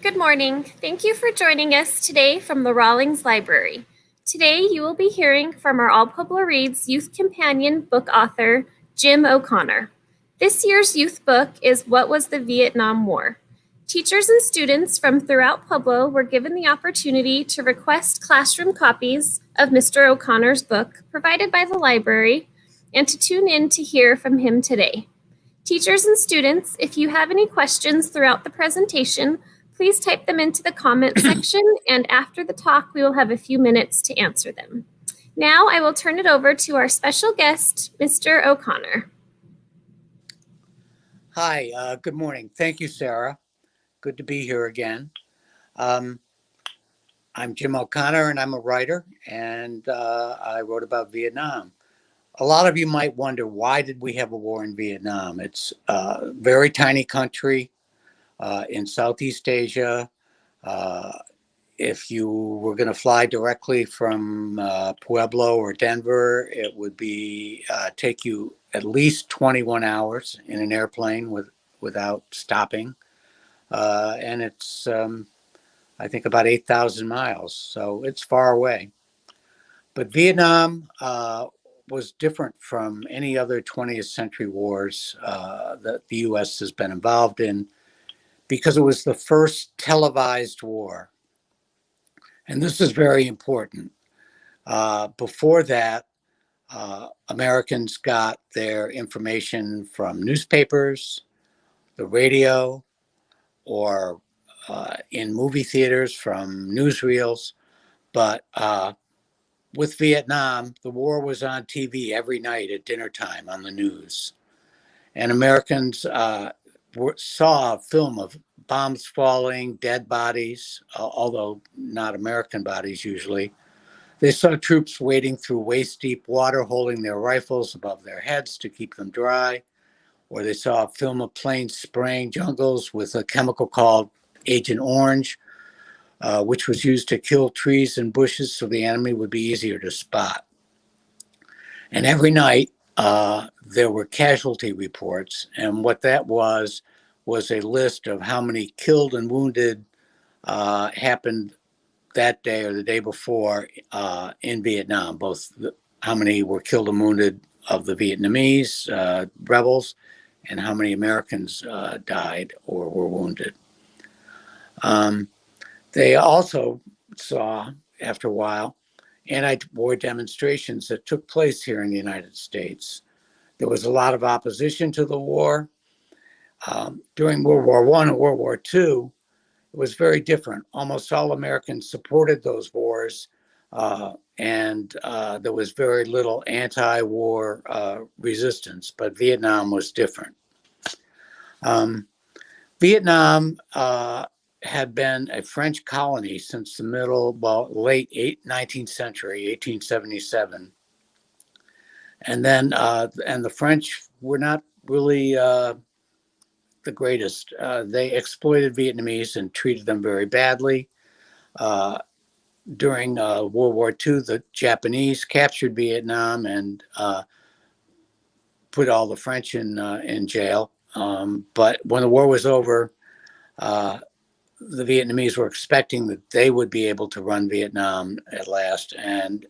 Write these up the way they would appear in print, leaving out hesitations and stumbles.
Good morning. Thank you for joining us today from the Rawlings Library. Today you will be hearing from our All Pueblo Reads Youth Companion book author, Jim O'Connor. This year's youth book is What Was the Vietnam War? Teachers and students from throughout Pueblo were given the opportunity to request classroom copies of Mr. O'Connor's book provided by the library and to tune in to hear from him today. Teachers and students, if you have any questions throughout the presentation, please type them into the comment section, and after the talk, we will have a few minutes to answer them. Now I will turn it over to our special guest, Mr. O'Connor. Hi, good morning. Thank you, Sarah. Good to be here again. I'm Jim O'Connor, and I'm a writer, and I wrote about Vietnam. A lot of you might wonder, why did we have a war in Vietnam? It's a very tiny country in Southeast Asia. If you were going to fly directly from Pueblo or Denver, it would be take you at least 21 hours in an airplane without stopping. And it's, I think, about 8,000 miles. So it's far away. But Vietnam was different from any other 20th century wars that the U.S. has been involved in, because it was the first televised war. And this is very important. Before that, Americans got their information from newspapers, the radio, or in movie theaters from newsreels. But with Vietnam, the war was on TV every night at dinner time on the news. And Americans saw a film of bombs falling, dead bodies, although not American bodies usually. They saw troops wading through waist-deep water, holding their rifles above their heads to keep them dry. Or they saw a film of planes spraying jungles with a chemical called Agent Orange, which was used to kill trees and bushes so the enemy would be easier to spot. And every night, there were casualty reports, and what that was a list of how many killed and wounded happened that day or the day before in Vietnam, both how many were killed and wounded of the Vietnamese rebels and how many Americans died or were wounded. They also saw, after a while, anti-war demonstrations that took place here in the United States. There was a lot of opposition to the war. During World War I and World War II, it was very different. Almost all Americans supported those wars, and there was very little anti-war resistance, but Vietnam was different. Vietnam had been a French colony since the late 19th century, 1877. And then, and the French were not really the greatest. They exploited Vietnamese and treated them very badly. During World War II, the Japanese captured Vietnam and put all the French in jail. But when the war was over, the Vietnamese were expecting that they would be able to run Vietnam at last, and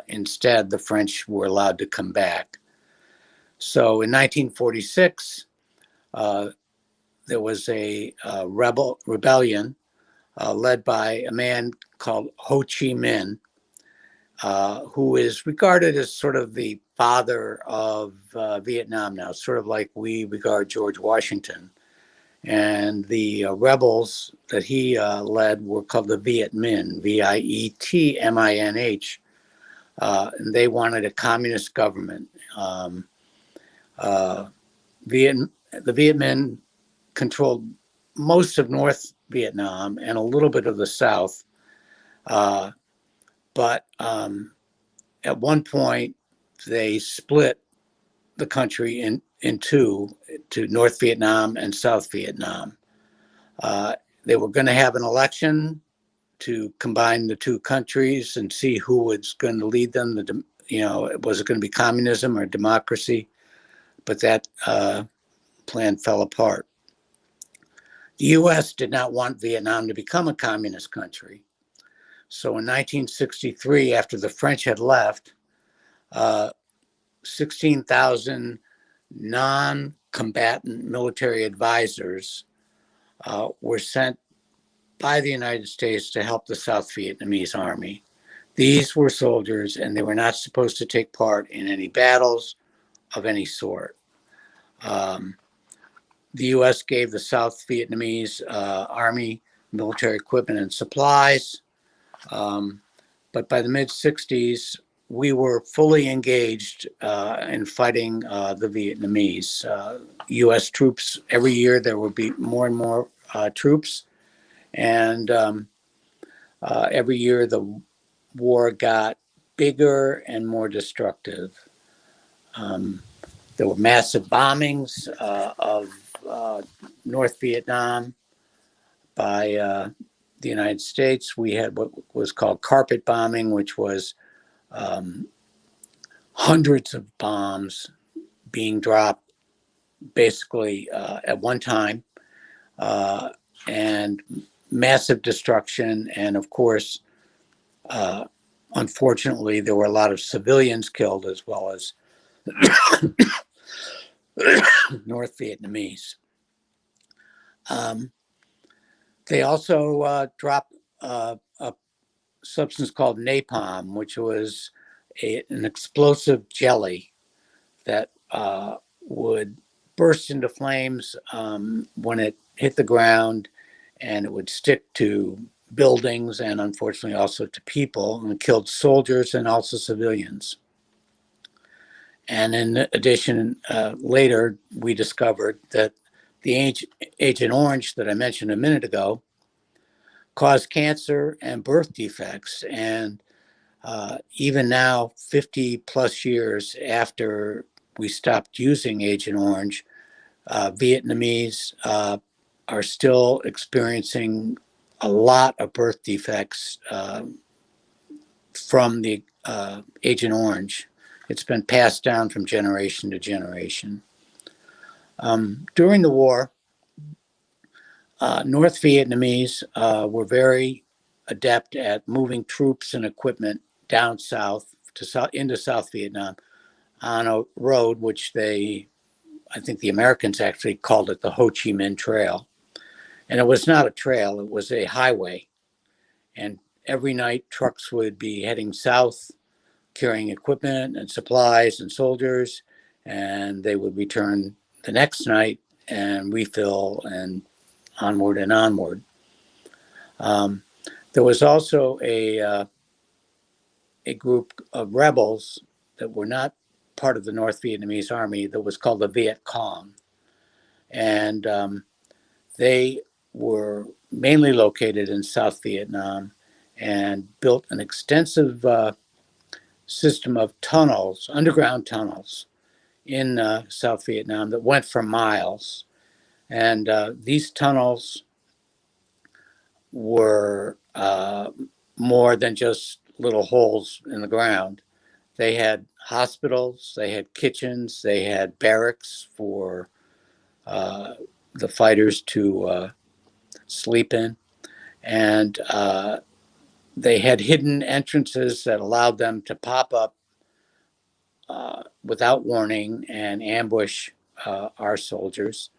instead the French were allowed to come back. So in 1946, there was a rebellion led by a man called Ho Chi Minh, who is regarded as sort of the father of Vietnam now, sort of like we regard George Washington. And the rebels that he led were called the Viet Minh, Vietminh. And they wanted a communist government. The Viet Minh controlled most of North Vietnam and a little bit of the South. But at one point, they split the country into North Vietnam and South Vietnam. They were going to have an election to combine the two countries and see who was going to lead them. Was it going to be communism or democracy? But that plan fell apart. The U.S. did not want Vietnam to become a communist country. So in 1963, after the French had left, 16,000 non-combatant military advisors were sent by the United States to help the South Vietnamese army. These were soldiers, and they were not supposed to take part in any battles of any sort. The U.S. gave the South Vietnamese army military equipment and supplies. But by the mid-60s, we were fully engaged in fighting the Vietnamese. U.S. troops, every year there would be more and more troops. And every year the war got bigger and more destructive. There were massive bombings of North Vietnam by the United States. We had what was called carpet bombing, which was hundreds of bombs being dropped basically at one time, and massive destruction. And of course, unfortunately, there were a lot of civilians killed as well as North Vietnamese. They also dropped a substance called napalm, which was an explosive jelly that would burst into flames when it hit the ground, and it would stick to buildings and unfortunately also to people, and killed soldiers and also civilians. And in addition, later we discovered that the Agent Orange that I mentioned a minute ago caused cancer and birth defects. And even now, 50 plus years after we stopped using Agent Orange, Vietnamese are still experiencing a lot of birth defects from the Agent Orange. It's been passed down from generation to generation. During the war, North Vietnamese were very adept at moving troops and equipment down south to into South Vietnam on a road which I think the Americans actually called it the Ho Chi Minh Trail. And it was not a trail, it was a highway. And every night trucks would be heading south, carrying equipment and supplies and soldiers, and they would return the next night and refill and onward and onward. There was also a group of rebels that were not part of the North Vietnamese army that was called the Viet Cong. And they were mainly located in South Vietnam and built an extensive system of tunnels, underground tunnels in South Vietnam that went for miles. And these tunnels were more than just little holes in the ground. They had hospitals, they had kitchens, they had barracks for the fighters to sleep in. And they had hidden entrances that allowed them to pop up without warning and ambush our soldiers.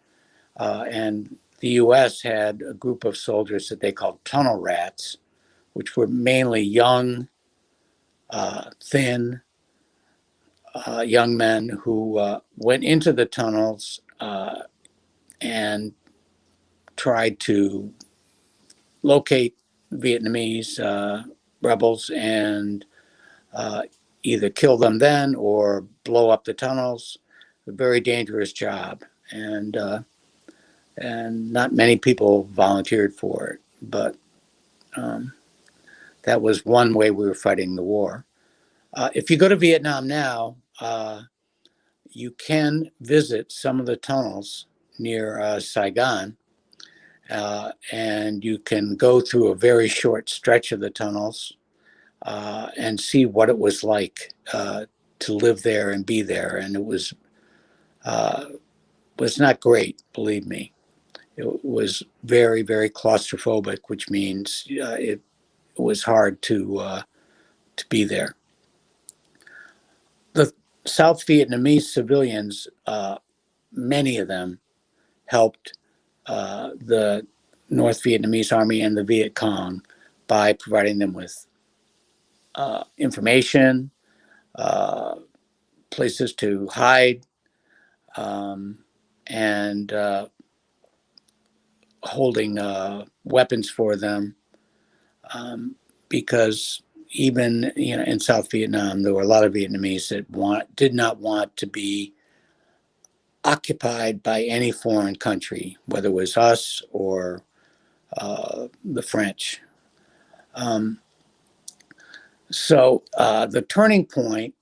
And the U.S. had a group of soldiers that they called tunnel rats, which were mainly young, thin, young men who went into the tunnels and tried to locate Vietnamese rebels and either kill them then or blow up the tunnels. A very dangerous job, and not many people volunteered for it, but that was one way we were fighting the war. If you go to Vietnam now, you can visit some of the tunnels near Saigon, and you can go through a very short stretch of the tunnels and see what it was like to live there and be there. And it was not great, believe me. It was very, very claustrophobic, which means it was hard to be there. The South Vietnamese civilians, many of them helped the North Vietnamese Army and the Viet Cong by providing them with information, places to hide, and holding weapons for them, because even in South Vietnam there were a lot of Vietnamese that did not want to be occupied by any foreign country, whether it was us or the French. So the turning point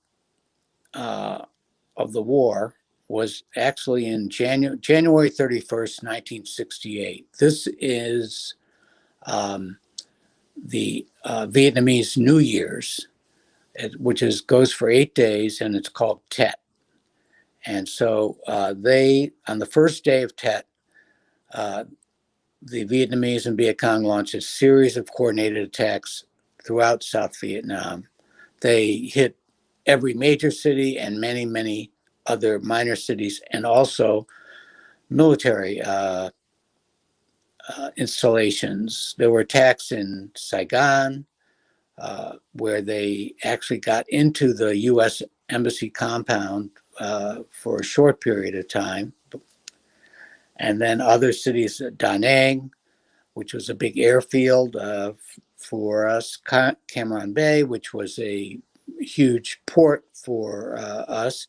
of the war was actually in January 31st, 1968. This is the Vietnamese New Year's, which goes for 8 days, and it's called Tet. And so on the first day of Tet, the Vietnamese and Viet Cong launched a series of coordinated attacks throughout South Vietnam. They hit every major city and many, many other minor cities, and also military installations. There were attacks in Saigon, where they actually got into the U.S. Embassy compound for a short period of time. And then other cities, Da Nang, which was a big airfield for us, Cam Ranh Bay, which was a huge port for us,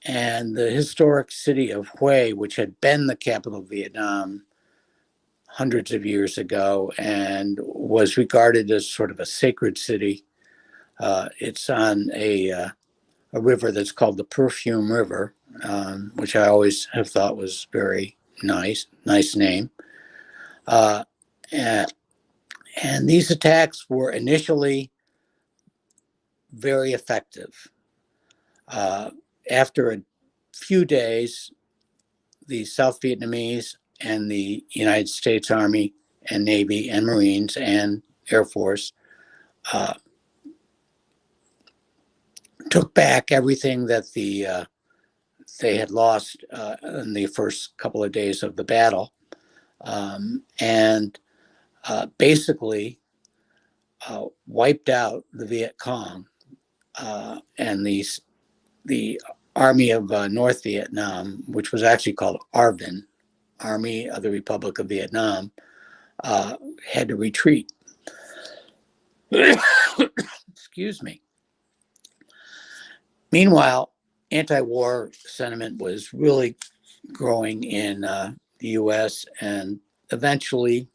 and the historic city of Hue, which had been the capital of Vietnam hundreds of years ago and was regarded as sort of a sacred city. It's on a river that's called the Perfume River, which I always have thought was very nice name. And these attacks were initially very effective. After a few days, the South Vietnamese and the United States Army and Navy and Marines and Air Force took back everything that they had lost in the first couple of days of the battle, and basically wiped out the Viet Cong and the Army of North Vietnam, which was actually called ARVN, Army of the Republic of Vietnam, had to retreat. Excuse me. Meanwhile, anti-war sentiment was really growing in the U.S., and eventually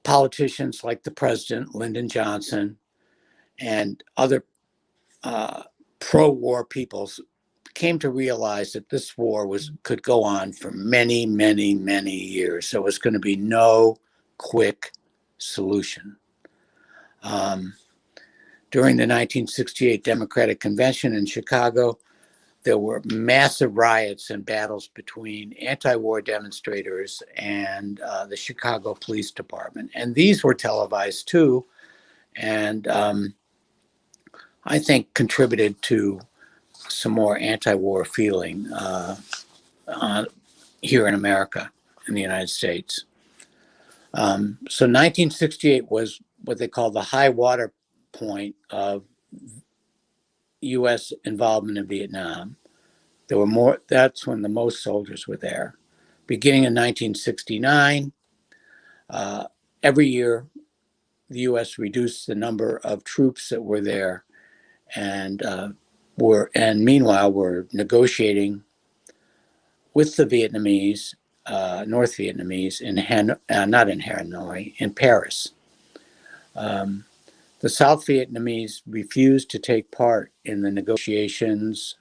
politicians like the president, Lyndon Johnson, and other pro-war peoples came to realize that this war could go on for many, many, many years. So it was going to be no quick solution. During the 1968 Democratic Convention in Chicago, there were massive riots and battles between anti-war demonstrators and the Chicago Police Department. And these were televised too, and I think contributed to some more anti-war feeling here in America, in the United States. So 1968 was what they call the high water point of U.S. involvement in Vietnam. That's when the most soldiers were there. Beginning in 1969, every year the U.S. reduced the number of troops that were there, and meanwhile we're negotiating with the Vietnamese, North Vietnamese, not in Hanoi, in Paris. The South Vietnamese refused to take part in the negotiations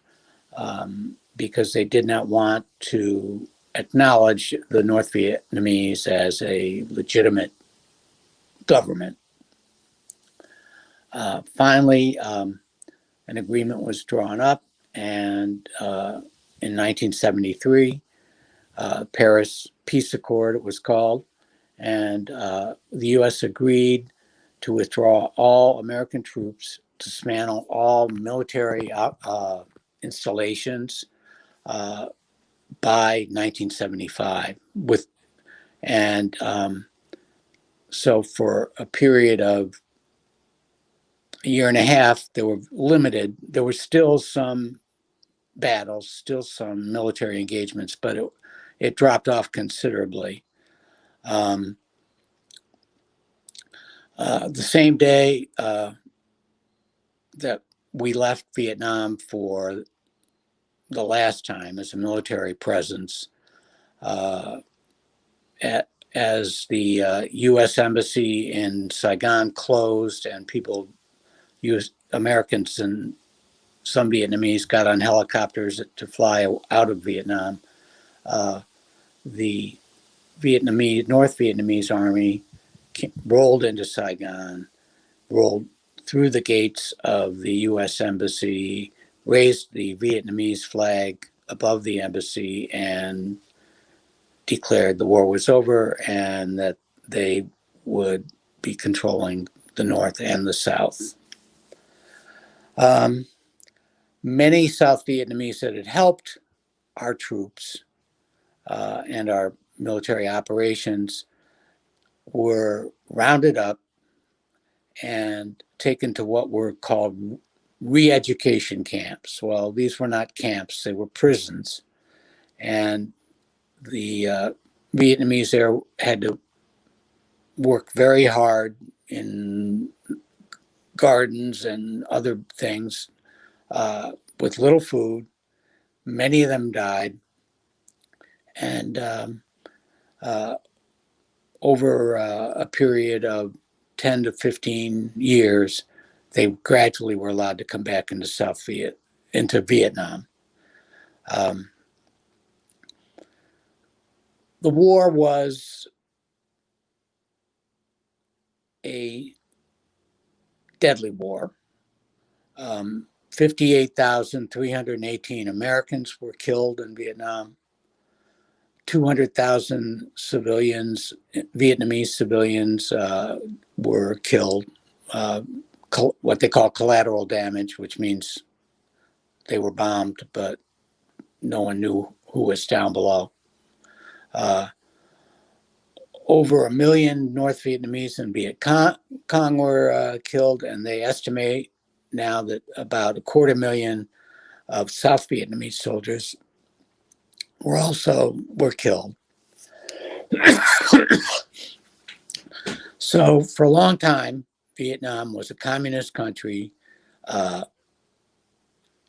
because they did not want to acknowledge the North Vietnamese as a legitimate government. Finally, an agreement was drawn up, and in 1973, Paris Peace Accord, it was called, and the U.S. agreed to withdraw all American troops, dismantle all military installations by 1975. So for a period of a year and a half, they were limited. There were still some battles, still some military engagements, but it dropped off considerably. The same day that we left Vietnam for the last time as a military presence, as the U.S. Embassy in Saigon closed and Americans and some Vietnamese got on helicopters to fly out of Vietnam. The North Vietnamese army rolled into Saigon, rolled through the gates of the U.S. Embassy, raised the Vietnamese flag above the embassy, and declared the war was over and that they would be controlling the North and the South. Many South Vietnamese that had helped our troops and our military operations were rounded up and taken to what were called re-education camps. Well, these were not camps, they were prisons. And the Vietnamese there had to work very hard in gardens and other things with little food. Many of them died. And over a period of 10 to 15 years, they gradually were allowed to come back into Vietnam. The war was a deadly war. 58,318 Americans were killed in Vietnam. 200,000 civilians, Vietnamese civilians, were killed. What they call collateral damage, which means they were bombed, but no one knew who was down below. Over 1 million North Vietnamese and Viet Cong were killed, and they estimate now that about 250,000 of South Vietnamese soldiers were killed. So for a long time, Vietnam was a communist country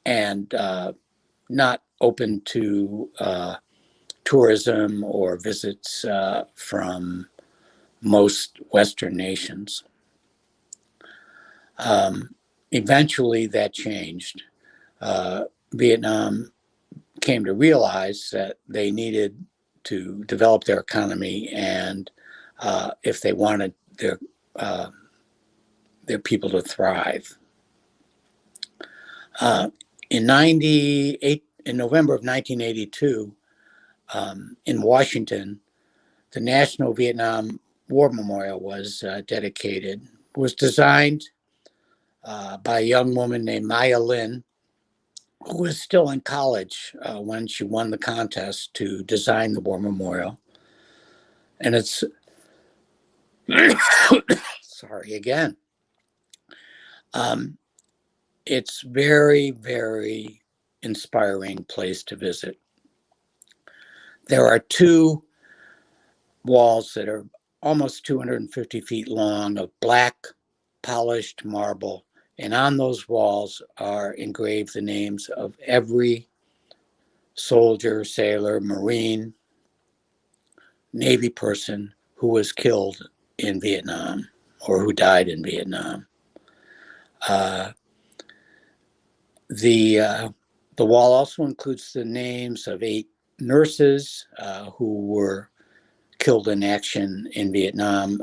and not open to tourism or visits from most Western nations. Eventually that changed. Vietnam came to realize that they needed to develop their economy, and if they wanted their people to thrive. In November of 1982, in Washington, the National Vietnam War Memorial was designed by a young woman named Maya Lin, who was still in college when she won the contest to design the War Memorial. And it's, sorry again. It's very, very inspiring place to visit. There are two walls that are almost 250 feet long of black polished marble. And on those walls are engraved the names of every soldier, sailor, Marine, Navy person who was killed in Vietnam or who died in Vietnam. The wall also includes the names of 8 nurses who were killed in action in Vietnam.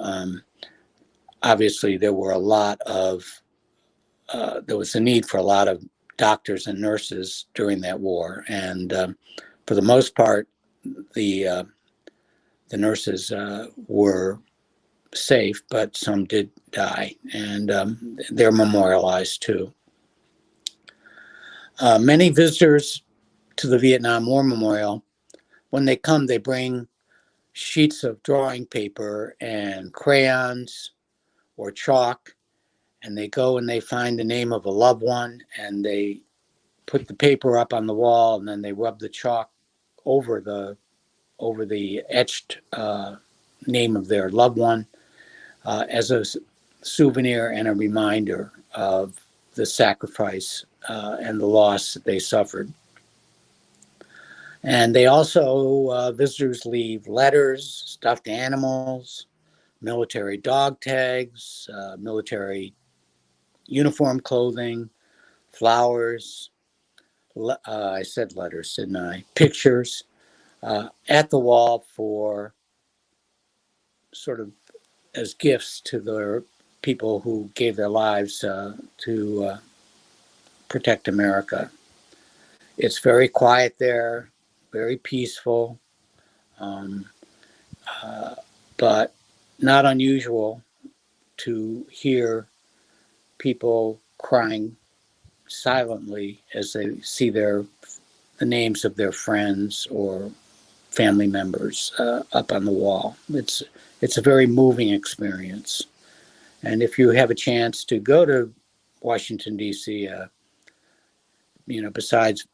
Obviously, there was a need for a lot of doctors and nurses during that war. And for the most part, the nurses were safe, but some did die, and they're memorialized too. Many visitors to the Vietnam War Memorial, when they come, they bring sheets of drawing paper and crayons or chalk, and they go and they find the name of a loved one, and they put the paper up on the wall, and then they rub the chalk over the etched name of their loved one as a souvenir and a reminder of the sacrifice and the loss that they suffered. And they also, visitors leave letters, stuffed animals, military dog tags, military uniform clothing, flowers. I said letters, didn't I? Pictures at the wall for sort of as gifts to the people who gave their lives to protect America. It's very quiet there, very peaceful, um, but not unusual to hear people crying silently as they see the names of their friends or family members up on the wall. It's a very moving experience. And if you have a chance to go to Washington, D.C., besides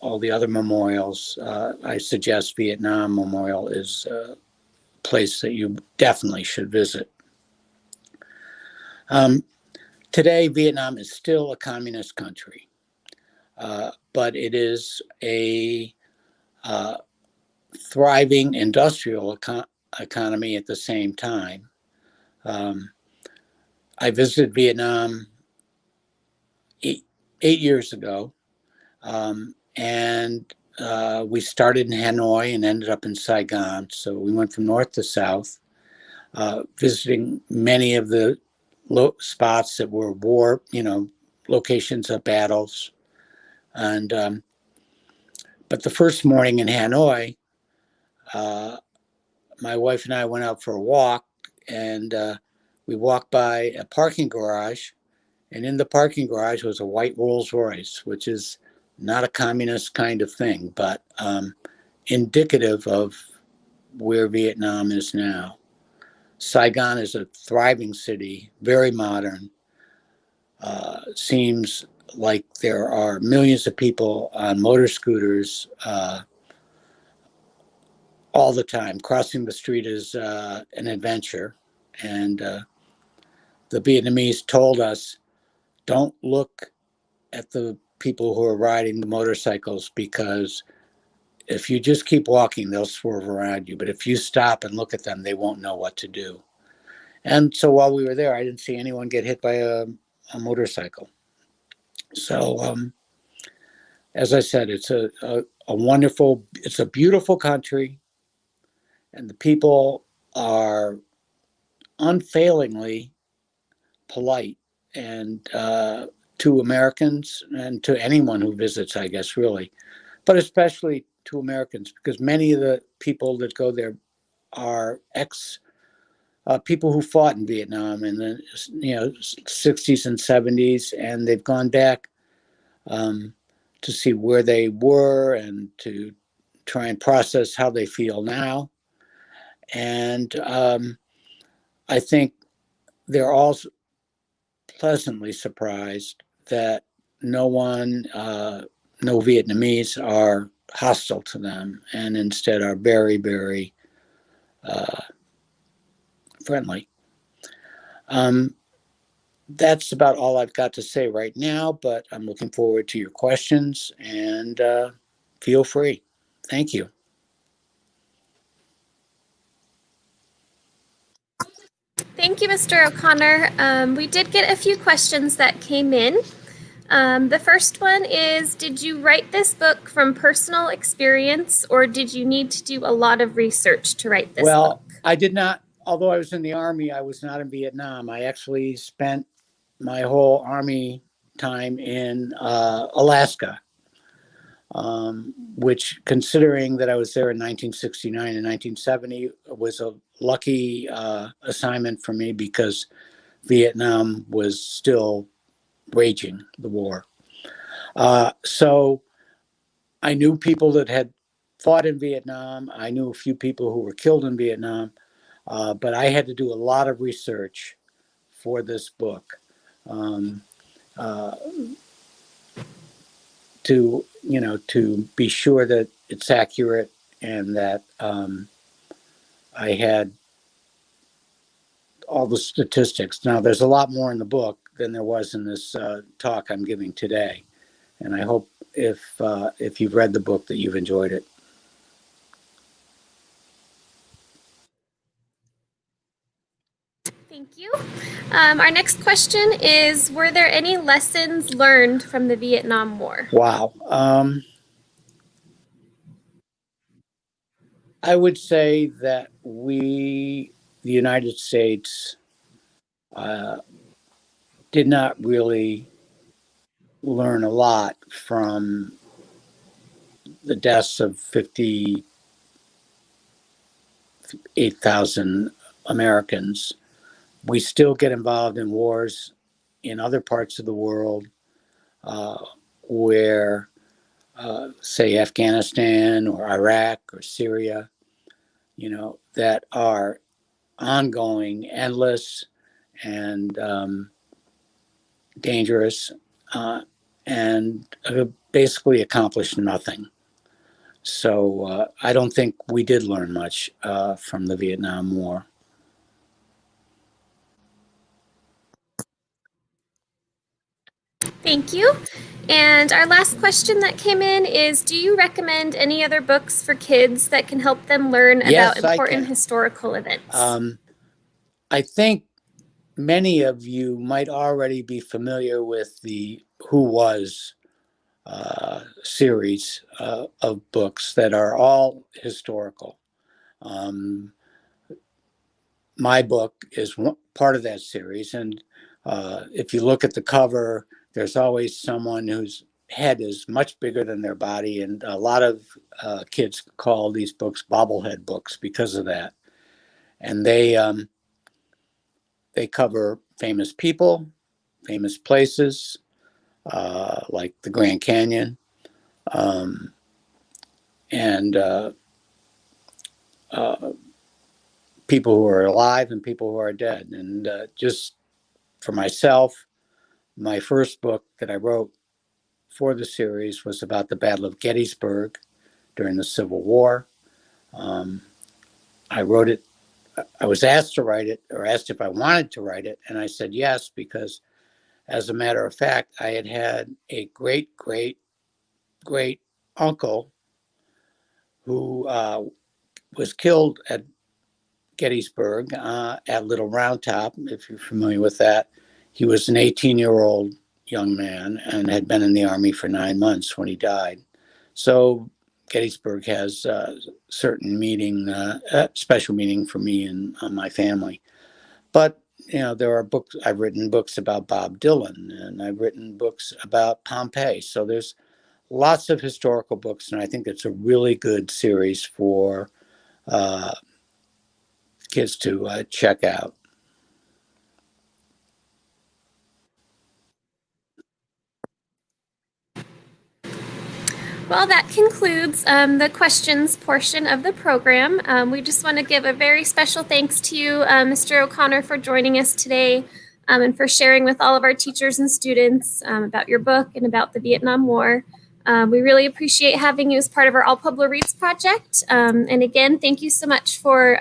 all the other memorials, I suggest Vietnam Memorial is a place that you definitely should visit. Today, Vietnam is still a communist country, but it is a thriving industrial economy at the same time. I visited Vietnam eight years ago, and we started in Hanoi and ended up in Saigon. So we went from north to south, visiting many of the spots that were war, locations of battles. And but the first morning in Hanoi, my wife and I went out for a walk, and we walked by a parking garage, and in the parking garage was a white Rolls Royce, which is not a communist kind of thing, but indicative of where Vietnam is now. Saigon is a thriving city, very modern. Seems like there are millions of people on motor scooters all the time. Crossing the street is an adventure. And the Vietnamese told us, don't look at the people who are riding the motorcycles, because if you just keep walking, they'll swerve around you. But if you stop and look at them, they won't know what to do. And so while we were there, I didn't see anyone get hit by a motorcycle. So, as I said, it's a wonderful, it's a beautiful country, and the people are unfailingly polite, and to Americans and to anyone who visits, I guess, really, but especially to Americans, because many of the people that go there are people who fought in Vietnam in the 60s and 70s, and they've gone back to see where they were and to try and process how they feel now. And I think they're all pleasantly surprised that no Vietnamese are hostile to them, and instead are very, very friendly. That's about all I've got to say right now, but I'm looking forward to your questions, and feel free. Thank you. Thank you, Mr. O'Connor. We did get a few questions that came in. The first one is, did you write this book from personal experience, or did you need to do a lot of research to write this book? Well, I did not, although I was in the Army, I was not in Vietnam. I actually spent my whole Army time in Alaska. which, considering that I was there in 1969 and 1970, was a lucky assignment for me because Vietnam was still waging the war. So I knew people that had fought in Vietnam. I knew a few people who were killed in Vietnam, but I had to do a lot of research for this book. Uh, to be sure that it's accurate and that I had all the statistics. Now, there's a lot more in the book than there was in this talk I'm giving today, and I hope if you've read the book that you've enjoyed it. Thank you. Our next question is, were there any lessons learned from the Vietnam War? Wow. I would say that the United States, did not really learn a lot from the deaths of 58,000 Americans. We still get involved in wars in other parts of the world where, say, Afghanistan or Iraq or Syria, that are ongoing, endless, and dangerous, and basically accomplished nothing. So I don't think we did learn much from the Vietnam War. Thank you. And our last question that came in is, do you recommend any other books for kids that can help them learn Yes, about important historical events? I think many of you might already be familiar with the Who Was series of books that are all historical. My book is part of that series, and if you look at the cover, there's always someone whose head is much bigger than their body, and a lot of kids call these books bobblehead books because of that. And they cover famous people, famous places, like the Grand Canyon, and people who are alive and people who are dead. And just for myself, my first book that I wrote for the series was about the Battle of Gettysburg during the Civil War. I wrote it. I was asked to write it, or asked if I wanted to write it, and I said yes, because as a matter of fact, I had a great, great, great uncle who was killed at Gettysburg at Little Round Top, if you're familiar with that. He was an 18-year-old young man and had been in the Army for 9 months when he died. So Gettysburg has a certain meaning, special meaning for me and my family. But there are books. I've written books about Bob Dylan, and I've written books about Pompeii. So there's lots of historical books, and I think it's a really good series for kids to check out. Well, that concludes the questions portion of the program. We just want to give a very special thanks to you, Mr. O'Connor, for joining us today and for sharing with all of our teachers and students about your book and about the Vietnam War. We really appreciate having you as part of our All Pueblo Reads project. And again, thank you so much for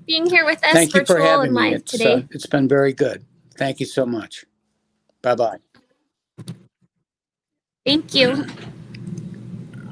being here with us, Thank you for virtual having and me. live today. It's been very good. Thank you so much. Bye-bye. Thank you.